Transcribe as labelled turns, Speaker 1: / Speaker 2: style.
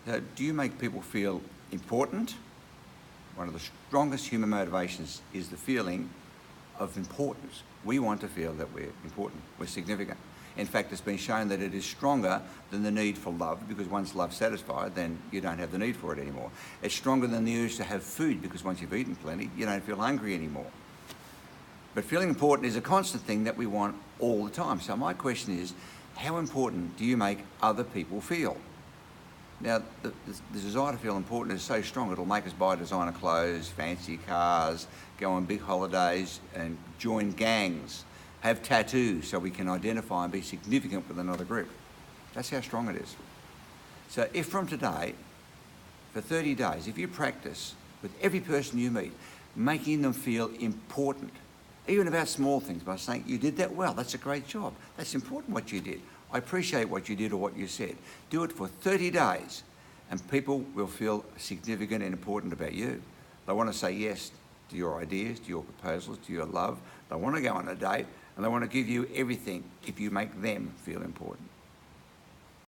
Speaker 1: So do you make people feel important? One of the strongest human motivations is the feeling of importance. We want to feel that we're important, we're significant. In fact, it's been shown that it is stronger than the need for love, because once love's satisfied, then you don't have the need for it anymore. It's stronger than the urge to have food, because once you've eaten plenty, you don't feel hungry anymore. But feeling important is a constant thing that we want all the time. So my question is, how important do you make other people feel? Now, the desire to feel important is so strong, it'll make us buy designer clothes, fancy cars, go on big holidays and join gangs, have tattoos so we can identify and be significant with another group. That's how strong it is. So if from today, for 30 days, if you practice with every person you meet, making them feel important, even about small things, by saying, you did that well, that's a great job, that's important what you did, I appreciate what you did or what you said. Do it for 30 days and people will feel significant and important about you. They want to say yes to your ideas, to your proposals, to your love. They want to go on a date and they want to give you everything if you make them feel important.